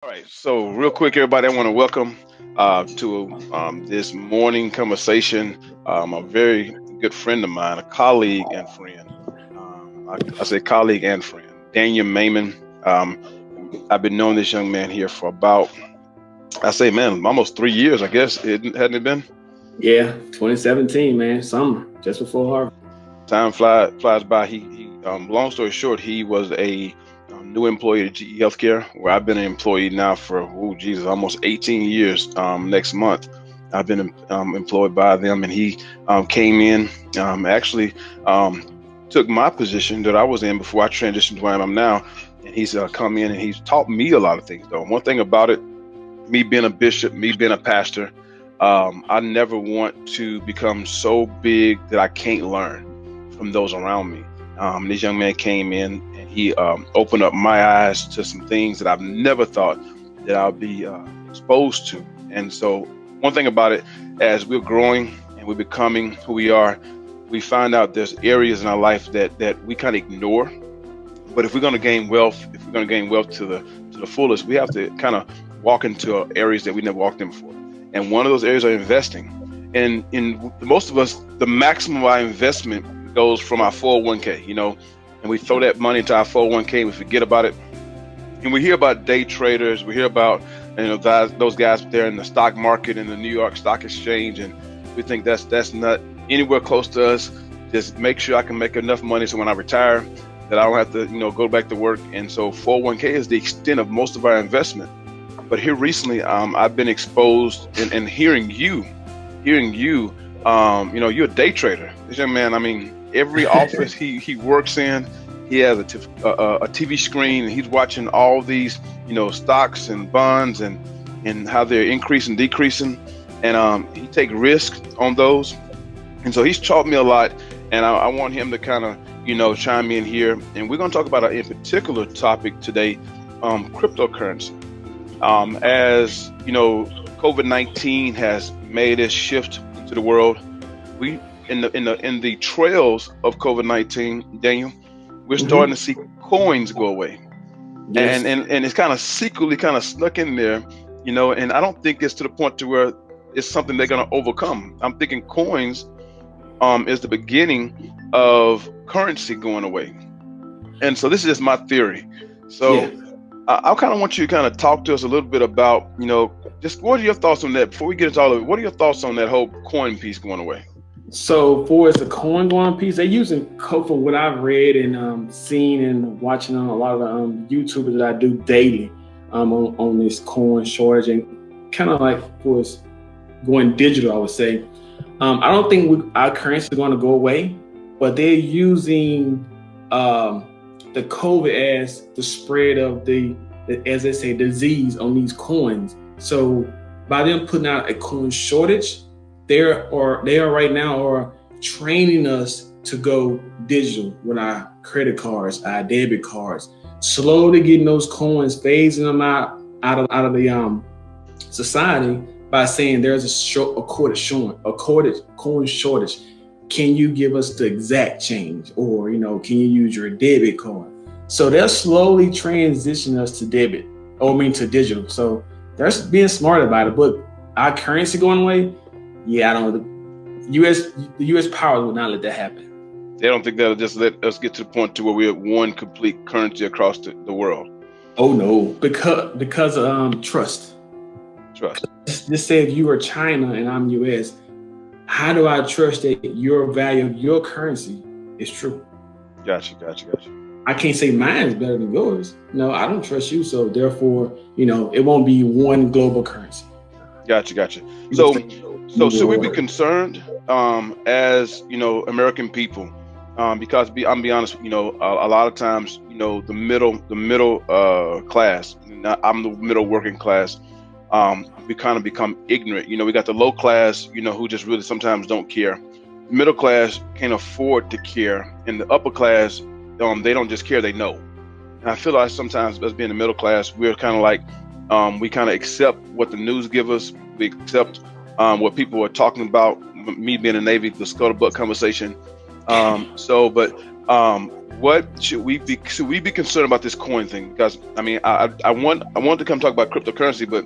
All right, so real quick, everybody, I want to welcome to this morning conversation a very good friend of mine, a colleague and friend. I say colleague and friend, Daniel Mayman. Um, I've been knowing this young man here for about, I say, man, almost 3 years, I guess. Hadn't it been? Yeah, 2017, man, summer, just before Harvard. Time flies by. Long story short, he was a new employee at GE Healthcare, where I've been an employee now for, oh, Jesus, almost 18 years. Next month, I've been employed by them, and he came in, actually took my position that I was in before I transitioned to where I am now. And he's come in and he's taught me a lot of things, though. One thing about it, me being a bishop, me being a pastor, I never want to become so big that I can't learn from those around me. This young man came in and he opened up my eyes to some things that I've never thought that I'll be exposed to. And so one thing about it, as we're growing and we're becoming who we are, we find out there's areas in our life that we kind of ignore. But if we're going to gain wealth, to the fullest, we have to kind of walk into areas that we never walked in before. And one of those areas are investing. And in most of us, the maximum of our investment goes from our 401k, and we throw that money into our 401k, we forget about it. And we hear about day traders, we hear about those guys there in the stock market and the New York Stock Exchange, and we think that's not anywhere close to us. Just make sure I can make enough money so when I retire that I don't have to go back to work. And so 401k is the extent of most of our investment. But here recently, I've been exposed and hearing you, you're a day trader. This young man, I mean, every office he works in, he has a TV screen, and he's watching all these, stocks and bonds and how they're increasing, decreasing, and he take risks on those. And so he's taught me a lot, and I want him to kind of, chime in here. And we're going to talk about a particular topic today, cryptocurrency. As COVID-19 has made a shift into the world. We in the trails of COVID-19, Daniel, we're starting to see coins go away. Yes. And it's kind of secretly kind of snuck in there, and I don't think it's to the point to where it's something they're going to overcome. I'm thinking coins is the beginning of currency going away. And so this is just my theory. So yeah. I kind of want you to kind of talk to us a little bit about, just what are your thoughts on that before we get into all of it? What are your thoughts on that whole coin piece going away? So for as the coin going piece, they're using from what I've read and seen and watching on a lot of the YouTubers that I do daily on this coin shortage, and kind of like for us going digital, I would say. I don't think our currency is going to go away, but they're using the COVID as the spread of the, as they say, disease on these coins. So by them putting out a coin shortage, they are right now training us to go digital with our credit cards, our debit cards, slowly getting those coins, phasing them out of the society by saying there's a coin shortage. Can you give us the exact change, or can you use your debit card? So they're slowly transitioning us to to digital. So they're being smart about it. But our currency going away, yeah, I don't know. The U.S. powers will not let that happen. They don't think that'll just let us get to the point to where we have one complete currency across the world. Oh no, because of trust. Trust. Just say if you are China and I'm U.S., how do I trust that your value of your currency is true? Gotcha. I can't say mine is better than yours. No, I don't trust you. So therefore, it won't be one global currency. Gotcha. So should we be concerned as American people? Because I'm be honest, a lot of times, the middle class, I'm the middle working class. We kind of become ignorant. We got the low class, who just really sometimes don't care. The middle class can't afford to care, and the upper class, they don't just care, they know. And I feel like sometimes us being the middle class, we're kind of like, we kind of accept what the news give us. We accept what people are talking about. Me being in the Navy, the scuttlebutt conversation. But What should we be concerned about this coin thing? Because I mean, I want to come talk about cryptocurrency, but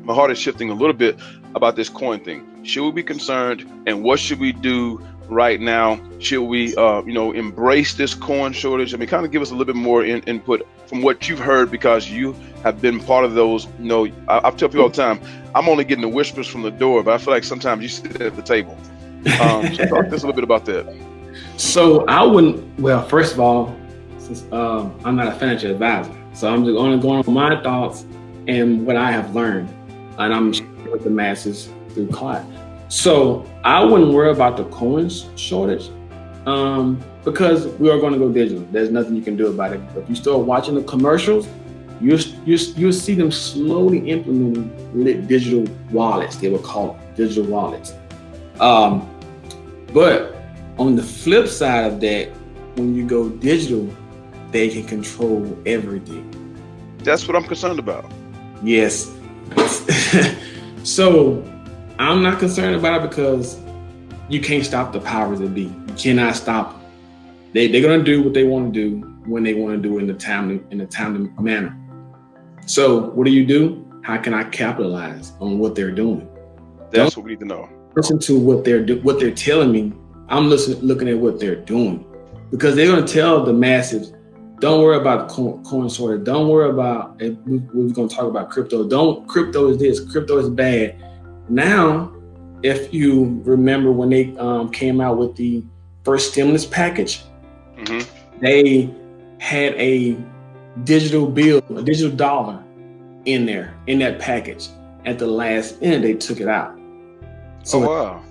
my heart is shifting a little bit about this coin thing. Should we be concerned, and what should we do right now? Should we, embrace this coin shortage? I mean, kind of give us a little bit more input from what you've heard, because you have been part of those. I tell people all the time, I'm only getting the whispers from the door, but I feel like sometimes you sit at the table. So talk to us a little bit about that. So I wouldn't. Well, first of all, since I'm not a financial advisor, so I'm just only going on my thoughts and what I have learned, and I'm sharing with the masses through Clyde. So I wouldn't worry about the coins shortage, because we are going to go digital. There's nothing you can do about it. If you start watching the commercials, you'll see them slowly implementing digital wallets. They will call it digital wallets. But on the flip side of that, when you go digital, they can control everything. That's what I'm concerned about. Yes. So I'm not concerned about it, because you can't stop the powers that be. You cannot stop them. They're gonna do what they want to do when they want to do it in a timely manner. So what do? How can I capitalize on what they're doing? That's what we need to know. Listen to what they're telling me. I'm looking at what they're doing, because they're gonna tell the masses, don't worry about the coin shortage. Don't worry about it. We're gonna talk about crypto. Crypto is this. Crypto is bad. Now, if you remember when they came out with the first stimulus package, they had a digital bill, a digital dollar in there, in that package. At the last end, they took it out. So, wow.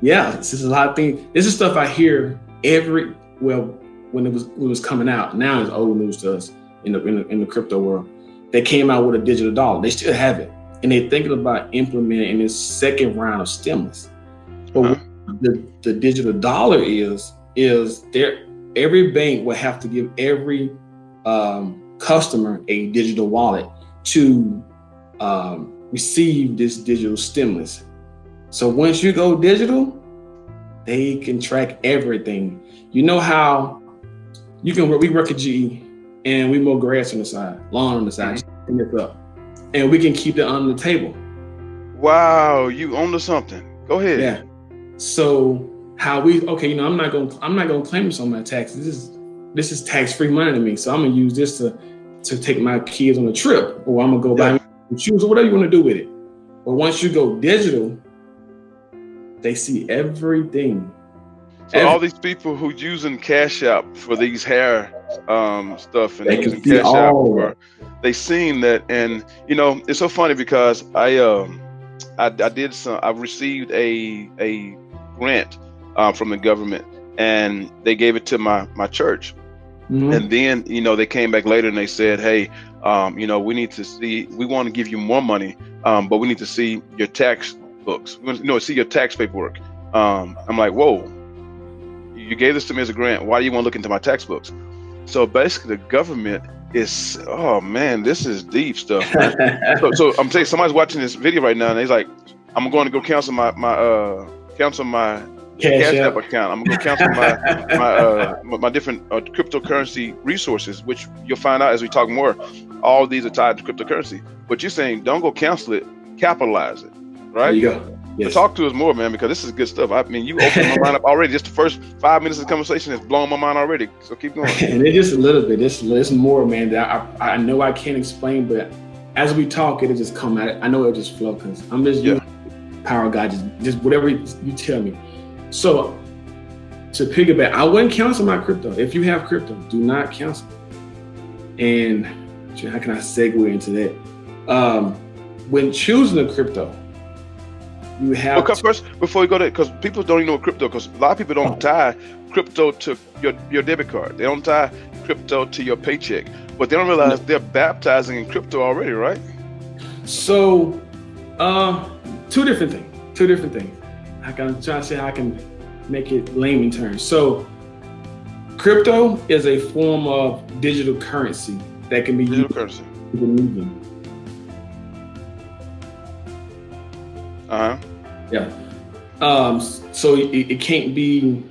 Yeah, this is a lot of things. This is stuff I hear when it was coming out. Now it's old news to us in the crypto world. They came out with a digital dollar. They still have it, and they're thinking about implementing in this second round of stimulus. But what the digital dollar is there. Every bank will have to give every customer a digital wallet to receive this digital stimulus. So once you go digital, they can track everything. You know how we work at GE and we mow grass on the side, lawn on the side, and we can keep it on the table. Wow, you own to something. Go ahead. Yeah. So I'm not gonna claim this on my taxes. This is tax-free money to me. So I'm gonna use this to take my kids on a trip, or I'm gonna go buy shoes, or whatever you want to do with it. But once you go digital, they see everything. So all these people who using Cash App for these hair stuff, and they using Cash App for, they seen that, and it's so funny because I received a grant from the government, and they gave it to my church. And then they came back later and they said, hey, we want to give you more money, but we need to see your tax books. We want to see your tax paperwork. I'm like, whoa, you gave this to me as a grant. Why do you want to look into my tax books? So basically the government is, oh man, this is deep stuff. so I'm saying somebody's watching this video right now and he's like, I'm going to go cancel my Cash App account. I'm gonna go cancel my different cryptocurrency resources, which you'll find out as we talk more. All of these are tied to cryptocurrency. But you're saying don't go cancel it, capitalize it, right? There you go. Yes. So talk to us more, man, because this is good stuff. I mean, you opened my mind up already. Just the first 5 minutes of the conversation has blown my mind already. So keep going. And it's just a little bit. There's more, man, that I know I can't explain, but as we talk, it'll just come out. I know it'll just flow because I'm just using power of God, just whatever you tell me. So to piggyback, I wouldn't cancel my crypto. If you have crypto, do not cancel. And how can I segue into that? When choosing a crypto, you have first, before we go there, because people don't even know crypto, because a lot of people don't tie crypto to your debit card. They don't tie crypto to your paycheck, but they don't realize they're baptizing in crypto already, right? So, two different things. I'm trying to say how I can make it layman terms. So, crypto is a form of digital currency that can be used currency. in the medium. Yeah. So it can't be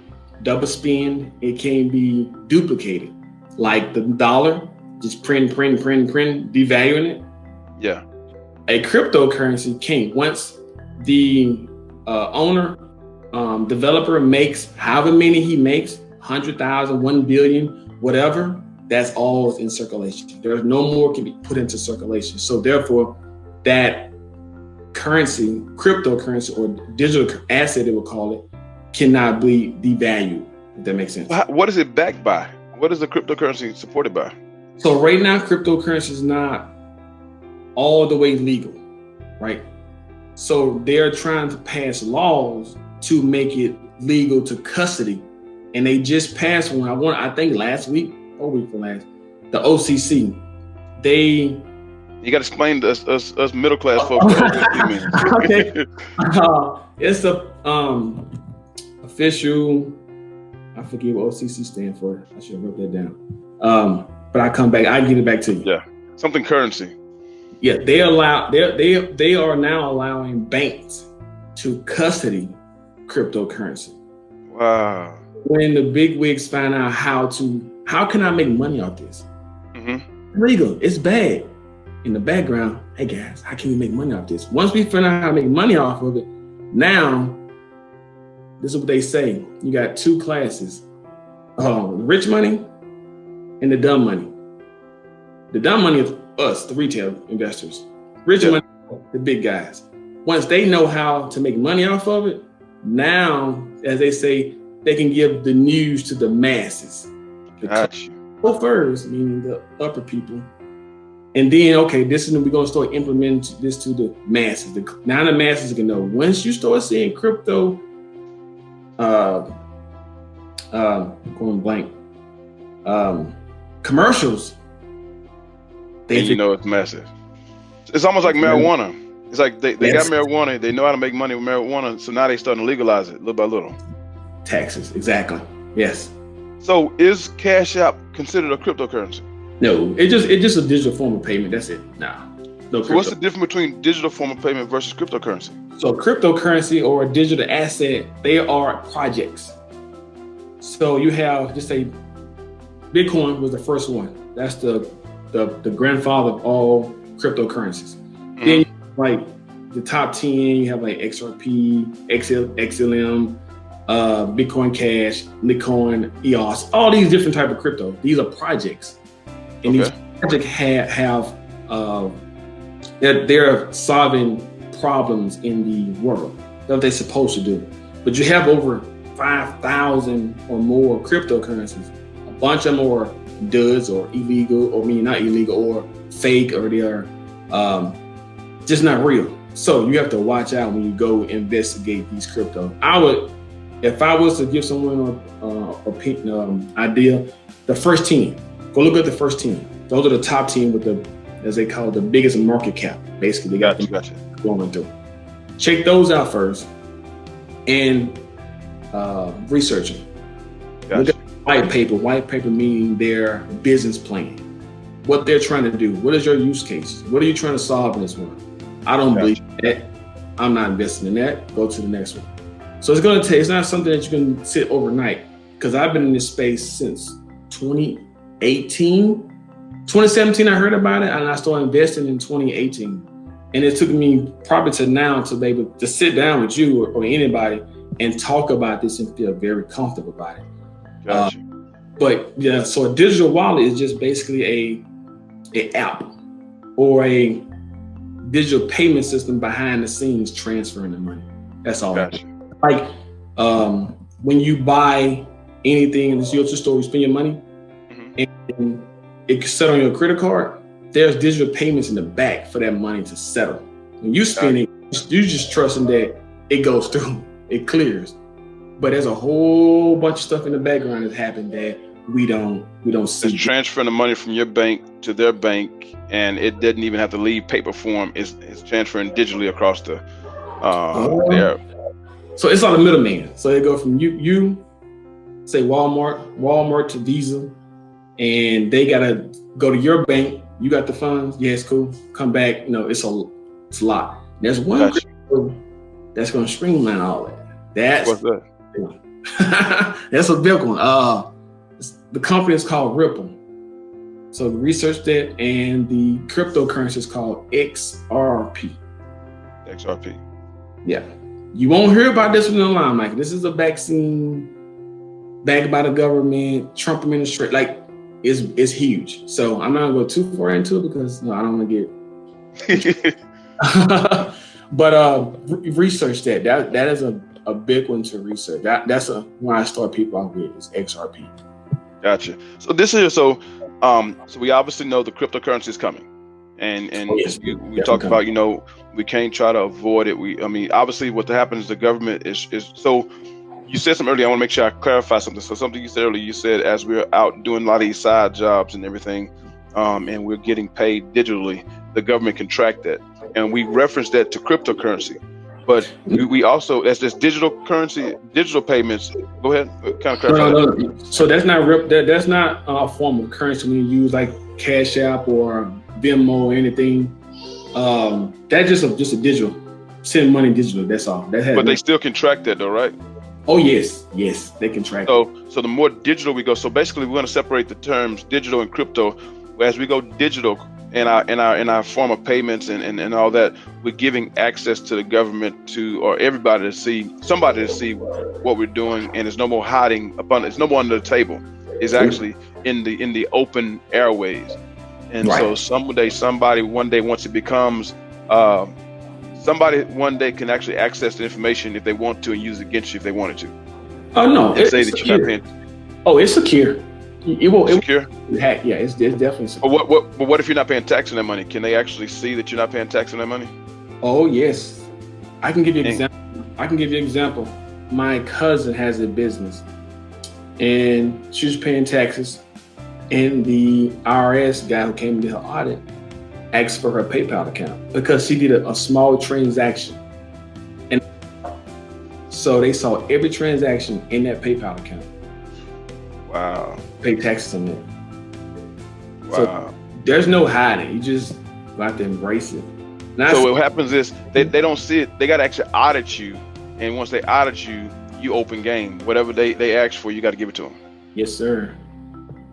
double spend. It can be duplicated, like the dollar, just print, devaluing it. Yeah. A cryptocurrency can't. Once the owner, developer makes however many he makes, 100,000, 1 billion, whatever, that's all in circulation. There's no more can be put into circulation. So therefore, that currency, cryptocurrency or digital asset, they would call it, cannot be devalued, if that makes sense. What is it backed by? What is the cryptocurrency supported by? So right now, cryptocurrency is not all the way legal, right? So they're trying to pass laws to make it legal to custody. And they just passed one, I think last week, or week for last, the OCC. You got to explain to us middle class folks what OCC means. Okay. It's the official, I forget what OCC stands for. I should have wrote that down. But I come back, I get it back to you. Yeah, something currency. Yeah, they are now allowing banks to custody cryptocurrency. Wow. When the big wigs find out how can I make money off this? Mm-hmm. Legal, it's bad. In the background, hey guys, how can we make money off this? Once we find out how to make money off of it, now, this is what they say. You got two classes, rich money and the dumb money. The dumb money is us, the retail investors. Rich money, the big guys. Once they know how to make money off of it, now, as they say, they can give the news to the masses. Gotcha. First, meaning the upper people. And then, okay, this is when we're going to start implementing this to the masses. Now the masses can know. Once you start seeing crypto, going blank, commercials, you know it's massive. It's almost like marijuana. It's like they got marijuana. They know how to make money with marijuana. So now they starting to legalize it little by little. Taxes, exactly. Yes. So is Cash App considered a cryptocurrency? No, it's just a digital form of payment. That's it. No. So what's the difference between digital form of payment versus cryptocurrency? So cryptocurrency or a digital asset, they are projects. So you have, just say, Bitcoin was the first one. That's the grandfather of all cryptocurrencies. Mm-hmm. Then you have like the top 10, you have like XRP, XLM, Bitcoin Cash, Litecoin, EOS, all these different type of crypto. These are projects. And these projects have they're solving problems in the world. That's what they're supposed to do. But you have over 5,000 or more cryptocurrencies. A bunch of them are duds or illegal, or not illegal, or fake, or they are just not real. So you have to watch out when you go investigate these crypto. If I was to give someone an idea, the first 10, go look at the first 10. Those are the top 10 with the, as they call it, the biggest market cap. Basically, they got going through. Check those out first and research them. Gotcha. Look at white paper. White paper meaning their business plan, what they're trying to do. What is your use case? What are you trying to solve in this one? I don't believe that. I'm not investing in that. Go to the next one. So it's going to take, it's not something that you can sit overnight, because I've been in this space since 2018. 2017, I heard about it, and I started investing in 2018. And it took me probably to now to be able to sit down with you or anybody and talk about this and feel very comfortable about it. Gotcha. But yeah, so a digital wallet is just basically a app or a digital payment system behind the scenes transferring the money. That's all. Gotcha. Like when you buy anything in the store, you spend your money, and it's set on your credit card. There's digital payments in the back for that money to settle. When you spend it, you just trusting that it goes through, it clears. But there's a whole bunch of stuff in the background that's happened that we don't see. It's transferring the money from your bank to their bank, and it didn't even have to leave paper form. It's transferring digitally across the there. So it's not a middleman. So they go from you say Walmart to Visa, and they gotta go to your bank. You got the funds, yeah, it's cool. Come back, it's a lot. There's one that's gonna streamline all that. What's that? That's a big one. The company is called Ripple. So research that, and the cryptocurrency is called XRP. XRP. Yeah. You won't hear about this one online, Mike. This is a vaccine backed by the government, Trump administration. Like, it's huge. So I'm not gonna go too far into it because I don't want to get. But research that. That is a big one to research. That's one I start people off with is XRP. Gotcha. So so we obviously know the cryptocurrency is coming, and yes, we talked about, we can't try to avoid it. I mean, obviously, what happens is the government is so. You said something earlier. I want to make sure I clarify something. So something you said earlier, you said as we're out doing a lot of these side jobs and everything, and we're getting paid digitally, the government can track that, and we reference that to cryptocurrency. But we also, as this digital currency, digital payments. Go ahead, kind of clarify that. No. So that's not that's not a form of currency when you use like Cash App or Venmo or anything. That's just a digital. Send money digital. That's all. But they still can track that though, right? Oh yes, they can track. So the more digital we go, so basically we're going to separate the terms digital and crypto. As we go digital in our form of payments and all that, we're giving access to the government or everybody to see what we're doing, and there's no more hiding it's no more under the table. It's actually in the open airways. And so somebody one day, once it becomes somebody one day can actually access the information if they want to and use it against you if they wanted to. Oh no! And say that secure. You're not paying. Oh, it's secure. It won't secure. Yeah, it's definitely secure. But what if you're not paying tax on that money? Can they actually see that you're not paying tax on that money? Oh yes, I can give you an example. My cousin has a business, and she was paying taxes, and the IRS guy who came to her audit asked for her PayPal account because she did a small transaction, and so they saw every transaction in that PayPal account. Wow. Pay taxes on it. Wow. So there's no hiding. You just got to embrace it. So what happens is they don't see it. They got to actually audit you, and once they audit you, you open game. Whatever they ask for, you got to give it to them. Yes, sir.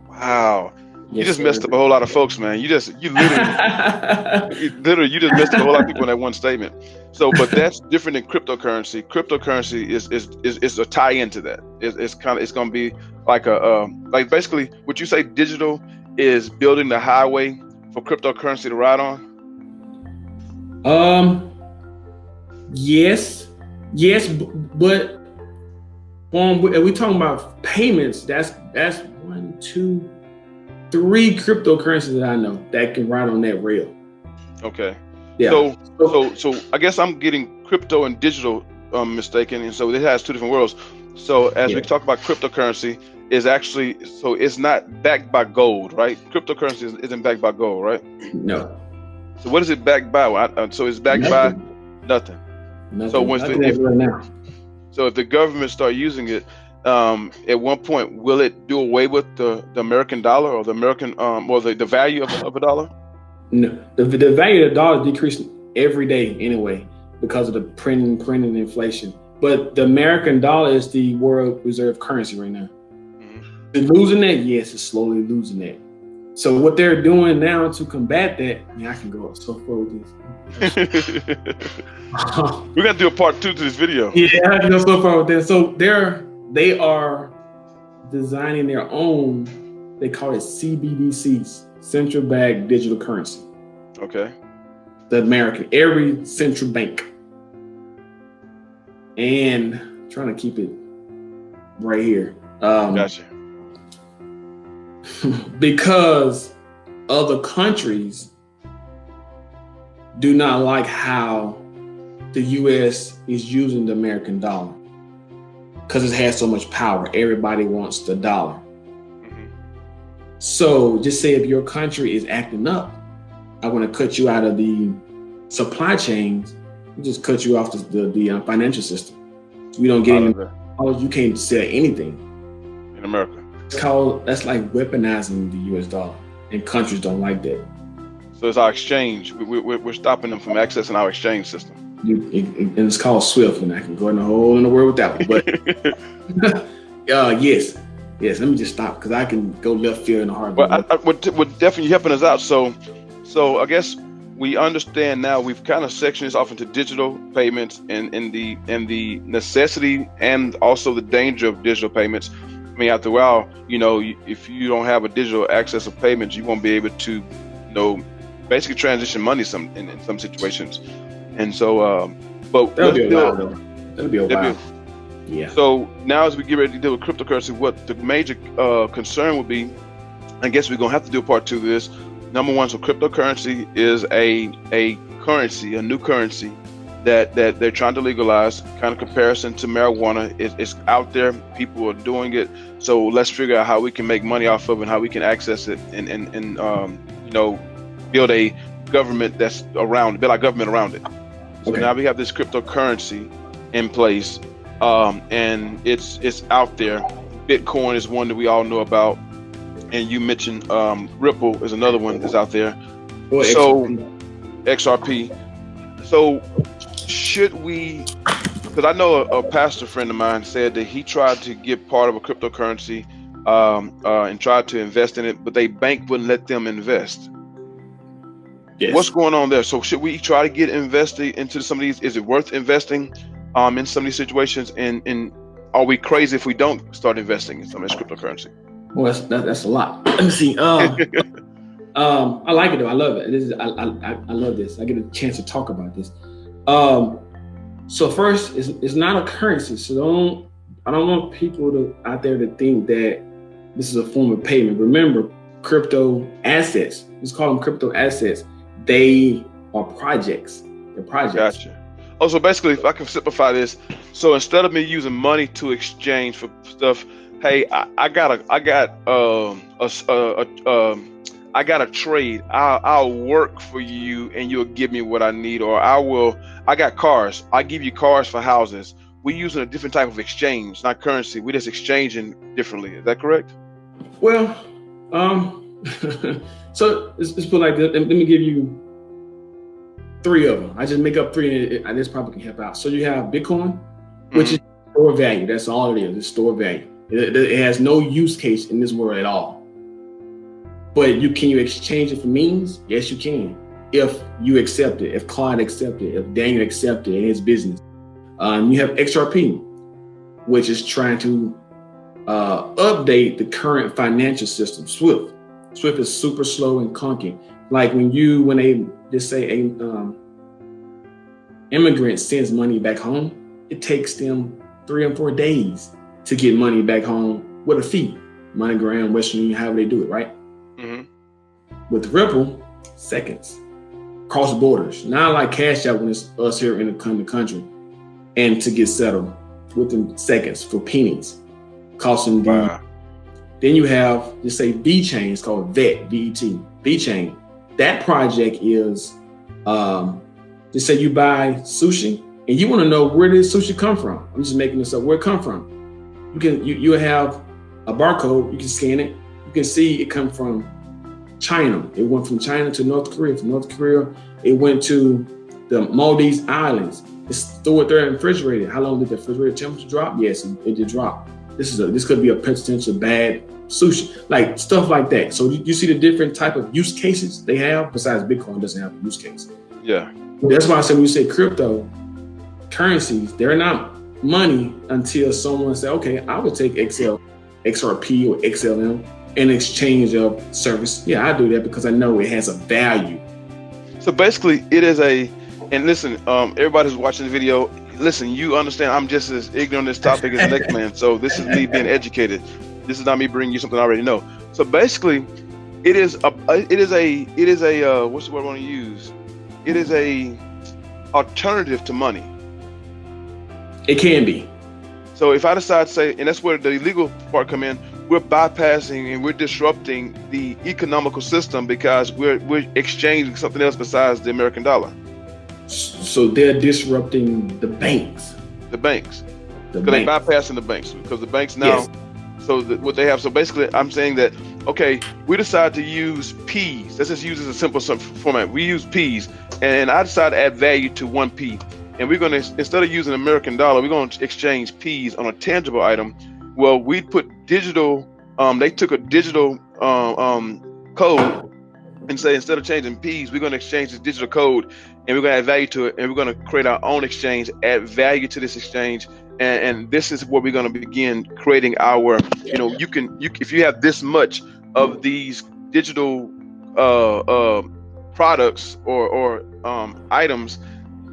Wow. Yes, you just messed up a whole lot of folks, man. You literally you just messed up a whole lot of people in that one statement. So, but that's different than cryptocurrency. Cryptocurrency is a tie into that. It's going to be like like basically what you say digital is building the highway for cryptocurrency to ride on. Yes, but when we talking about payments, that's 1, 2, 3 cryptocurrencies that I know that can ride on that rail. Okay. Yeah. So I guess I'm getting crypto and digital mistaken, and so it has two different worlds. So as we talk about cryptocurrency, is actually it's not backed by gold, right? Cryptocurrency isn't backed by gold, right? No. So what is it backed by? So it's backed by nothing. So so if the government start using it, at one point, will it do away with the American dollar or the American or the value of a dollar? No, the value of the dollar is decreasing every day anyway because of the printing inflation. But the American dollar is the world reserve currency right now. Mm-hmm. It's losing that? Yes, it's slowly losing that. So what they're doing now to combat that, I can go so far with this. We're gonna do a part 2 to this video. Yeah, I can go so far with this. So they are designing their own, they call it CBDCs, central bank digital currency. Okay. Every central bank. And I'm trying to keep it right here. Gotcha. Because other countries do not like how the U.S. is using the American dollar because it has so much power. Everybody wants the dollar. Mm-hmm. So just say if your country is acting up, I want to cut you out of the supply chains. We just cut you off the financial system. We don't get any. You can't sell anything in America. That's like weaponizing the U.S. dollar, and countries don't like that. So it's our exchange. We're stopping them from accessing our exchange system. And it's called Swift, and I can go in a hole in the world with that one. But yes. Let me just stop because I can go left field in a heartbeat. Well, we're definitely helping us out. So I guess we understand now. We've kind of sectioned this off into digital payments and the necessity and also the danger of digital payments. I mean, after a while, if you don't have a digital access of payments, you won't be able to, basically transition money in some situations. And so, but that'll be a while, though. That'll be a while. Yeah. So now, as we get ready to deal with cryptocurrency, what the major concern would be, I guess we're gonna have to do a part 2 of this. Number one, so cryptocurrency is a currency, a new currency that they're trying to legalize. Kind of comparison to marijuana, it's out there. People are doing it. So let's figure out how we can make money off of it and how we can access it and build a government that's around, build our government around it. So now we have this cryptocurrency in place, and it's out there. Bitcoin is one that we all know about, and you mentioned Ripple is another one that's out there. Or so XRP. So should we? Because I know a pastor friend of mine said that he tried to get part of a cryptocurrency and tried to invest in it, but they bank wouldn't let them invest. Yes. What's going on there? So should we try to get invested into some of these? Is it worth investing in some of these situations? And are we crazy if we don't start investing in some of this cryptocurrency? Well, that's a lot. Let me see. I like it though. I love it. I love this. I get a chance to talk about this. So first, it's not a currency. So I don't want people out there to think that this is a form of payment. Remember, crypto assets. Let's call them crypto assets. They are projects. They're projects. Gotcha. Oh, so basically, if I can simplify this, so instead of me using money to exchange for stuff, hey, I got a trade. I'll work for you, and you'll give me what I need, or I got cars. I give you cars for houses. We're using a different type of exchange, not currency. We're just exchanging differently. Is that correct? Well, so let's put it like this. Let me give you 3 of them. I just make up 3, and this probably can help out. So you have Bitcoin, which is store value. That's all it is. It's store value. It has no use case in this world at all. But can you exchange it for means? Yes, you can. If you accept it, if Clyde accepts it, if Daniel accepts it in his business. You have XRP, which is trying to update the current financial system. Swift is super slow and clunky. Like when they just say a immigrant sends money back home, it takes them 3 or 4 days to get money back home with a fee. MoneyGram, Western Union, however they do it, right? Mm-hmm. With Ripple, seconds. Cross borders. Not like Cash App when it's us here in the country. And to get settled within seconds for pennies. Costing wow. Then you have, just say V-Chain, it's called VET, V-E-T, V-Chain. That project is, just say you buy sushi and you want to know where did sushi come from. I'm just making this up, where it come from. You have a barcode, you can scan it. You can see it come from China. It went from China to North Korea. From North Korea, it went to the Maldives Islands. It's stored there and refrigerated. How long did the refrigerator temperature drop? Yes, it did drop. This could be a potential bad sushi, like stuff like that. So you see the different type of use cases they have. Besides Bitcoin doesn't have a use case. Yeah. That's why I said when you say crypto currencies, they're not money until someone say, okay, I would take XRP or XLM in exchange of service. Yeah, I do that because I know it has a value. So basically, it is and listen, everybody who's watching the video, listen, you understand I'm just as ignorant on this topic as the next man. So this is me being educated. This is not me bringing you something I already know. So basically, it is a what's the word I want to use? It is a alternative to money. It can be. So if I decide to say, and that's where the illegal part come in, we're bypassing and we're disrupting the economical system because we're exchanging something else besides the American dollar. So they're disrupting the banks. The banks. Because they're bypassing the banks. Because the banks now, yes. So what they have, so basically I'm saying that, okay, we decide to use P's. Let's just use it as a simple format. We use P's, and I decide to add value to 1 P. and we're going to, instead of using American dollar, we're going to exchange P's on a tangible item. Well, we put digital. They took a digital code and say, instead of changing P's, we're going to exchange this digital code, and we're going to add value to it, and we're going to create our own exchange, add value to this exchange, and this is where we're going to begin creating our. You can if you have this much of these digital products or items,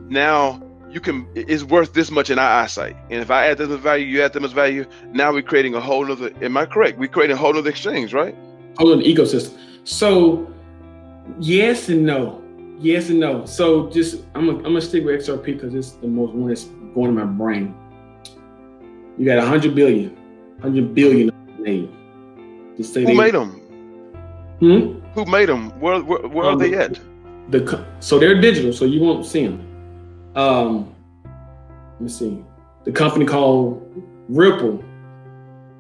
now you can, it's worth this much in our eyesight. And if I add this much value, you add this much value, now we're creating a whole other, am I correct? We're creating a whole other exchange, right? Whole other ecosystem. So yes and no. Yes and no. So just I'm gonna stick with XRP because it's the most one that's going in my brain. You got 100 billion made. Who made them? Who made them? Where are they at? So they're digital, so you won't see them. Let me see. The company called Ripple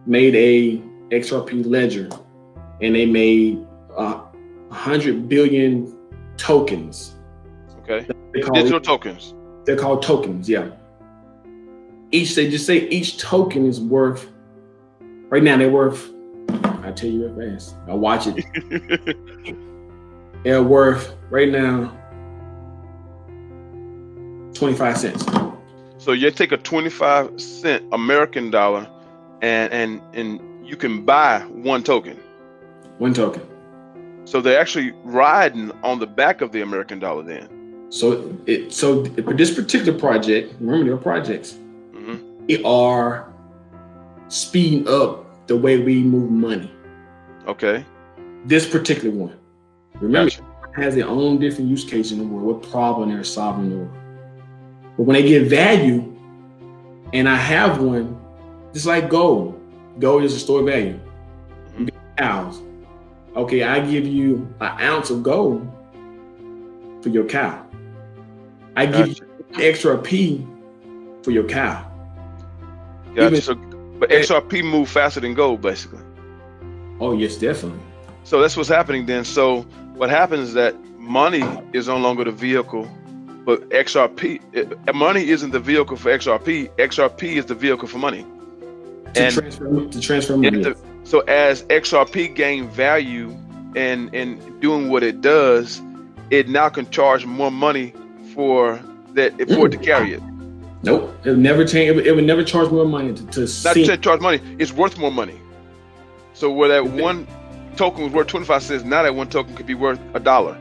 made a XRP ledger, and they made 100 billion tokens. Okay. Digital tokens. They're called tokens, yeah. They just say each token is worth, right now they're worth, I'll tell you real fast. I'll watch it. They're worth right now 25 cents. So you take a 25-cent American dollar and you can buy one token. One token. So they're actually riding on the back of the American dollar then. So for this particular project, remember they're projects, they are speeding up the way we move money. Okay. This particular one. Remember, Gotcha. It has their own different use case in the world, what problem they're solving in the world. But when they get value, and I have one, just like gold. Gold is a store value. You get cows. Okay, I give you an ounce of gold for your cow. I give you XRP for your cow. Gotcha. But XRP move faster than gold, basically. Oh yes, definitely. So that's what's happening then. So what happens is that money is no longer the vehicle, but XRP, money isn't the vehicle for XRP. XRP is the vehicle for money. To transfer money. So as XRP gain value and doing what it does, it now can charge more money for it to carry it. Nope, it would never change. It would never charge more money to charge money. It's worth more money. So where that one token was worth 25 cents, now that one token could be worth $1.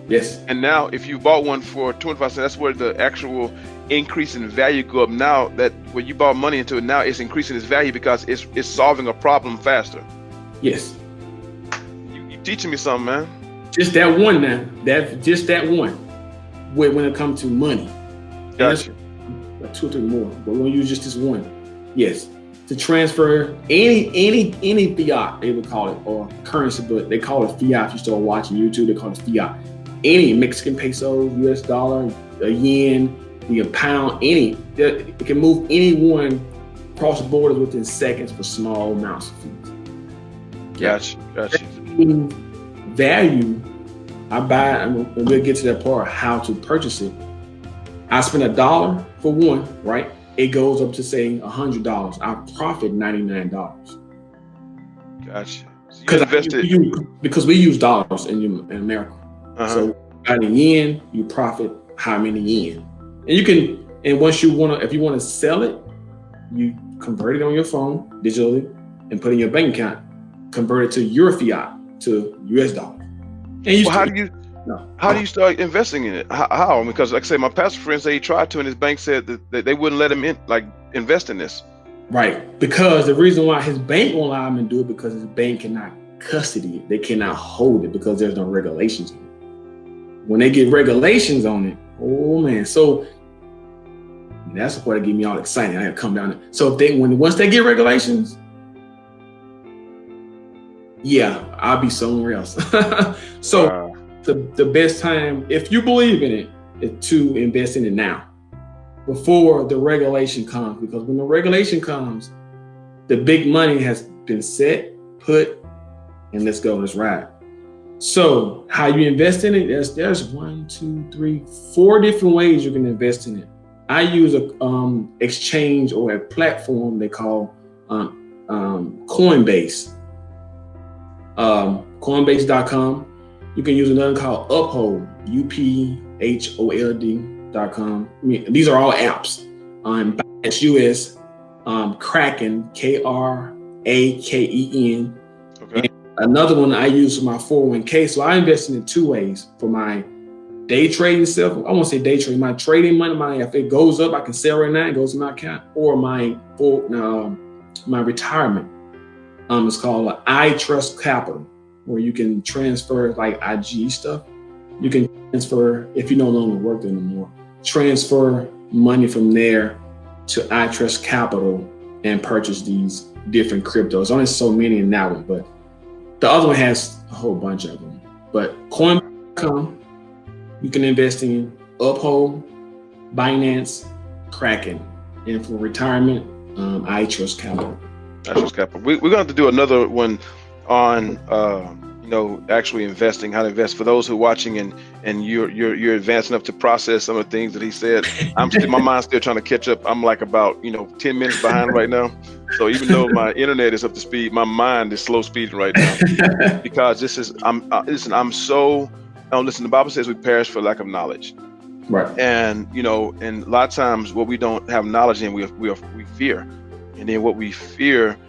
Yes. And now if you bought one for 25 cents, that's where the actual increase in value go up. Now that when you bought money into it, now it's increasing its value because it's solving a problem faster. Yes. You teaching me something, man. Just that one now. Just that one. When it comes to money. Gotcha. Like 2 or 3 more, but we're gonna use just this one. Yes. To transfer any fiat, they would call it, or currency, but they call it fiat. If you start watching YouTube, they call it fiat. Any Mexican peso, US dollar, a yen, the pound, it can move anyone across the borders within seconds for small amounts of fees. Gotcha. Value, I buy, and we'll get to that part, how to purchase it. I spend $1 for one, right? It goes up to say $100. I profit $99. Gotcha. So because we use dollars in America. So at a yen, you profit how many yen? And you can, and once if you want to sell it, you convert it on your phone digitally and put it in your bank account, convert it to your fiat, to US dollar. And how do you start investing in it? How? Because like I say, my pastor friend said he tried to, and his bank said that they wouldn't let him invest in this. Right. Because the reason why his bank won't allow him to do it, because his bank cannot custody it. They cannot hold it because there's no regulations on it. When they get regulations on it, oh man. So that's the part that get me all excited. I gotta come down there. So once they get regulations, yeah, I'll be somewhere else. So wow. The best time, if you believe in it, is to invest in it now, before the regulation comes. Because when the regulation comes, the big money has been set, put, and let's go, let's ride. So how you invest in it? There's 4 different ways you can invest in it. I use a exchange or a platform they call Coinbase. Coinbase.com. You can use another called Uphold, UPHOLD.com. I mean, these are all apps. Binance US, Kraken, KRAKEN. Okay. Another one I use for my 401k. So I invest in it 2 ways. For my day trading stuff, I won't say day trading, my trading money, if it goes up, I can sell right now, it goes in my account, or my retirement. It's called I Trust Capital, where you can transfer like IG stuff. You can transfer, if you no longer work there anymore, transfer money from there to I Trust Capital and purchase these different cryptos. Only so many in that one, but the other one has a whole bunch of them. But Coin.com, you can invest in Uphold, Binance, Kraken, and for retirement, I Trust Capital. I Trust Capital. We're going to have to do another one on actually investing, how to invest. For those who are watching and you're advanced enough to process some of the things that he said, my mind's still trying to catch up. I'm like about 10 minutes behind right now. So even though my internet is up to speed, my mind is slow speeding right now because listen, the Bible says we perish for lack of knowledge. Right. And and a lot of times what we don't have knowledge in, we fear. And then what we fear,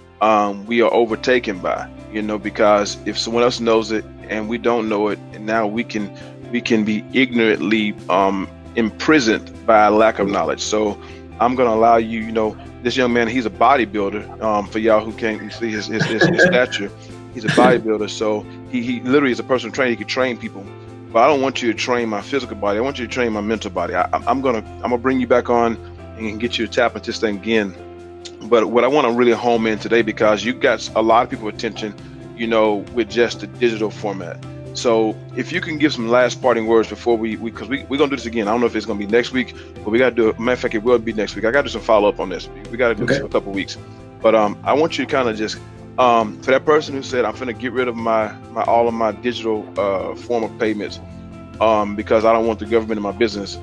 we are overtaken by, because if someone else knows it and we don't know it, and now we can be ignorantly imprisoned by a lack of knowledge. So I'm going to allow you, this young man, he's a bodybuilder. For y'all who can't see his stature, he's a bodybuilder. So he literally is a personal trainer. He can train people. But I don't want you to train my physical body. I want you to train my mental body. I'm gonna bring you back on and get you to tap into this thing again. But what I want to really home in today, because you got a lot of people's attention, with just the digital format. So if you can give some last parting words before because we're going to do this again. I don't know if it's going to be next week, but we got to do it. Matter of fact, it will be next week. I got to do some follow up on this. We got to do this in a couple of weeks. But I want you to kind of just, for that person who said, I'm going to get rid of all of my digital form of payments because I don't want the government in my business.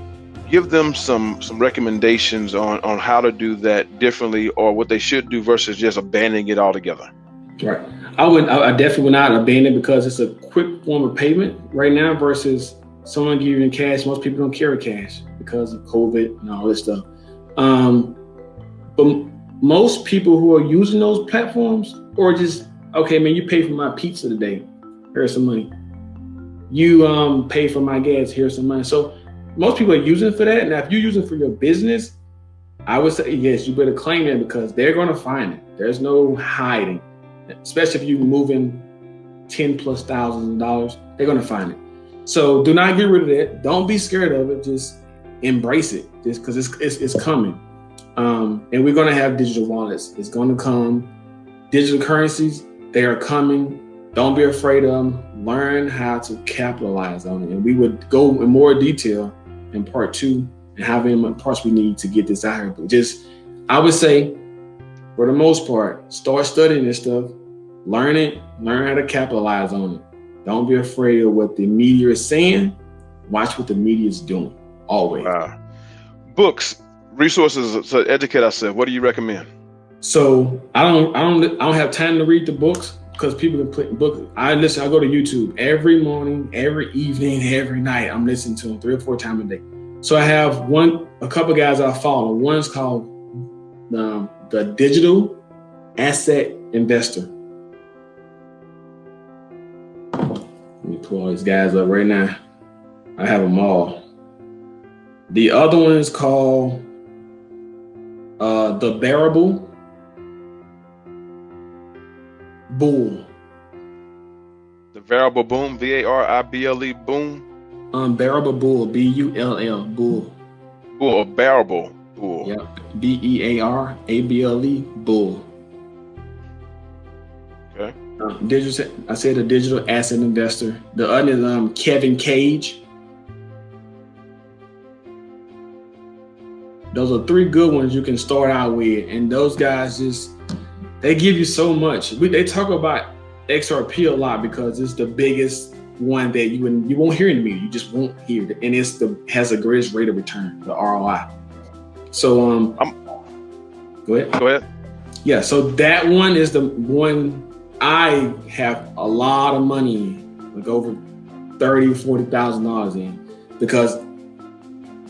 Give them some recommendations on how to do that differently, or what they should do versus just abandoning it altogether. Right. I definitely would not abandon it because it's a quick form of payment right now versus someone giving you cash. Most people don't carry cash because of COVID and all this stuff. But most people who are using those platforms, or just, okay, man, you pay for my pizza today, here's some money. You pay for my gas, here's some money. So most people are using it for that. Now, if you're using it for your business, I would say, yes, you better claim it because they're going to find it. There's no hiding, especially if you're moving $10,000+, they're going to find it. So do not get rid of that. Don't be scared of it. Just embrace it, just because it's coming. And we're going to have digital wallets. It's going to come. Digital currencies, they are coming. Don't be afraid of them. Learn how to capitalize on it. And we would go in more detail in part 2 and how many parts we need to get this out here. But just, I would say, for the most part, start studying this stuff. Learn it. Learn how to capitalize on it. Don't be afraid of what the media is saying. Watch what the media is doing. Always. Books, resources to educate ourselves. What do you recommend? So I don't have time to read the books because people can put books. I go to YouTube every morning, every evening, every night. I'm listening to them 3 or 4 times a day. So I have a couple guys I follow. One's called the Digital Asset Investor. Let me pull all these guys up right now. I have them all. The other one is called The Bearable Bull. The Variable Boom, VARIBLE Boom. Bearable Bull, BULL Bull. Bull, or Bearable Bull. Yep, BEARABLE Bull. Okay. I said a digital asset investor. The other is Kevin Cage. Those are 3 good ones you can start out with, and those guys they give you so much. They talk about XRP a lot because it's the biggest one that you won't hear in the media. You just won't hear it, and has the greatest rate of return, the ROI. So go ahead. Go ahead. Yeah, so that one is the one I have a lot of money in, like over $30,000-$40,000 in, because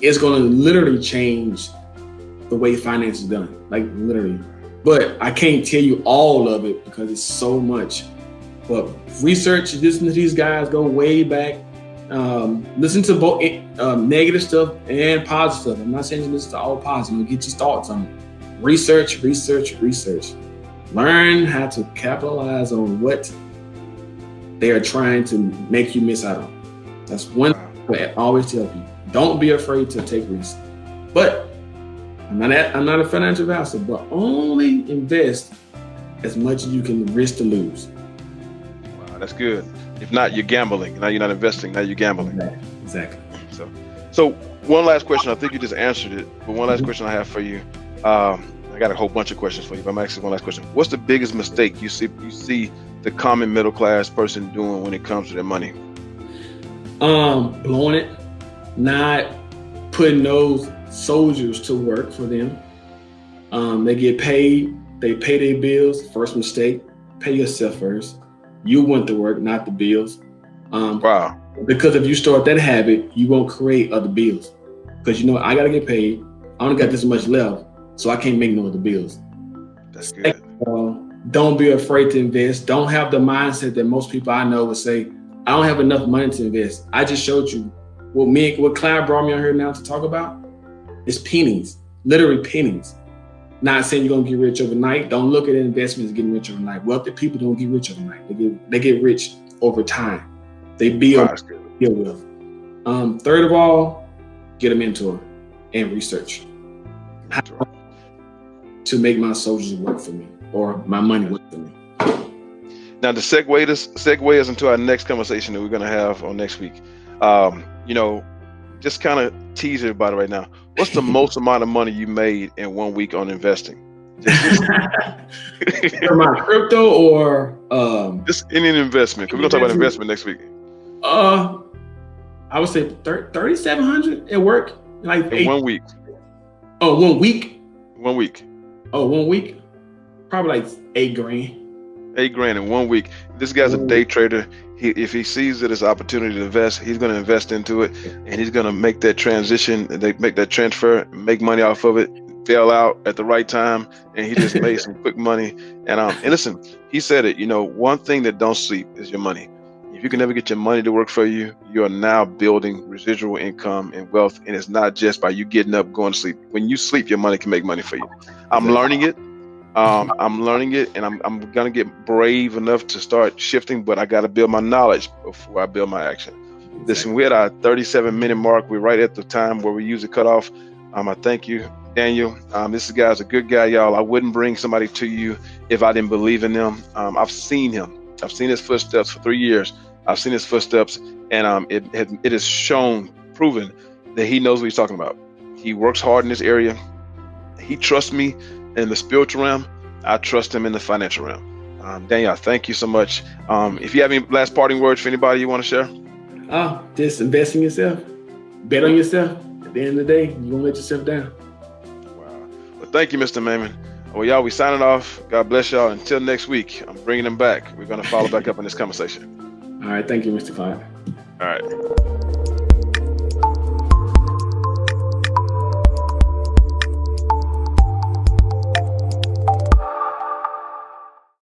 it's going to literally change the way finance is done, like literally. But I can't tell you all of it because it's so much. But research, listen to these guys, go way back. Listen to both negative stuff and positive stuff. I'm not saying you listen to all positive. Get your thoughts on it. Research. Learn how to capitalize on what they are trying to make you miss out on. That's one thing I always tell people. Don't be afraid to take risks. But I'm not a financial advisor, but only invest as much as you can risk to lose. Wow, that's good. If not, you're gambling. Now you're not investing. Now you're gambling. Exactly. So one last question. I think you just answered it, but one last question I have for you. I got a whole bunch of questions for you, but I'm asking one last question. What's the biggest mistake you see the common middle class person doing when it comes to their money? Blowing it, not putting those soldiers to work for them. They get paid, they pay their bills. First mistake, pay yourself first. You want the work, not the bills. Wow. Because if you start that habit, you won't create other bills. Because I gotta get paid. I only got this much left, so I can't make no other bills. That's good. Don't be afraid to invest. Don't have the mindset that most people I know would say, I don't have enough money to invest. I just showed you what Clyde brought me on here now to talk about. It's pennies, literally pennies. Not saying you're gonna get rich overnight. Don't look at investments getting rich overnight. Wealthy people don't get rich overnight. They get rich over time. They build wealth. Third of all, get a mentor and research how to make my soldiers work for me or my money work for me. Now, to segue us into our next conversation that we're going to have on next week, just kind of tease everybody right now. What's the most amount of money you made in 1 week on investing? For my crypto or just any investment? Because we're going to talk about investment next week. I would say 3,700 at work, like in 1 week. Oh, 1 week. 1 week. Oh, 1 week. Probably like $8,000. $8,000 in 1 week. This guy's a day trader. If he sees it as an opportunity to invest, he's going to invest into it, and he's going to make that transition, make that transfer, make money off of it, bail out at the right time, and he just made some quick money. And listen, he said it. One thing that don't sleep is your money. If you can never get your money to work for you, you are now building residual income and wealth, and it's not just by you getting up, going to sleep. When you sleep, your money can make money for you. I'm learning it. And I'm gonna get brave enough to start shifting, but I got to build my knowledge before I build my action. Listen, we're at our 37-minute mark. We're right at the time where we usually cut off. I thank you, Daniel. This guy's a good guy, y'all. I wouldn't bring somebody to you if I didn't believe in them. I've seen him. I've seen his footsteps for 3 years. I've seen his footsteps, and it is proven that he knows what he's talking about. He works hard in this area. He trusts me in the spiritual realm. I trust him in the financial realm. Daniel, thank you so much. If you have any last parting words for anybody you want to share? Just invest in yourself. Bet on yourself. At the end of the day, you won't let yourself down. Wow. Well, thank you, Mr. Mayman. Well, y'all, we signing off. God bless y'all. Until next week, I'm bringing them back. We're going to follow back up on this conversation. All right. Thank you, Mr. Clyde. All right.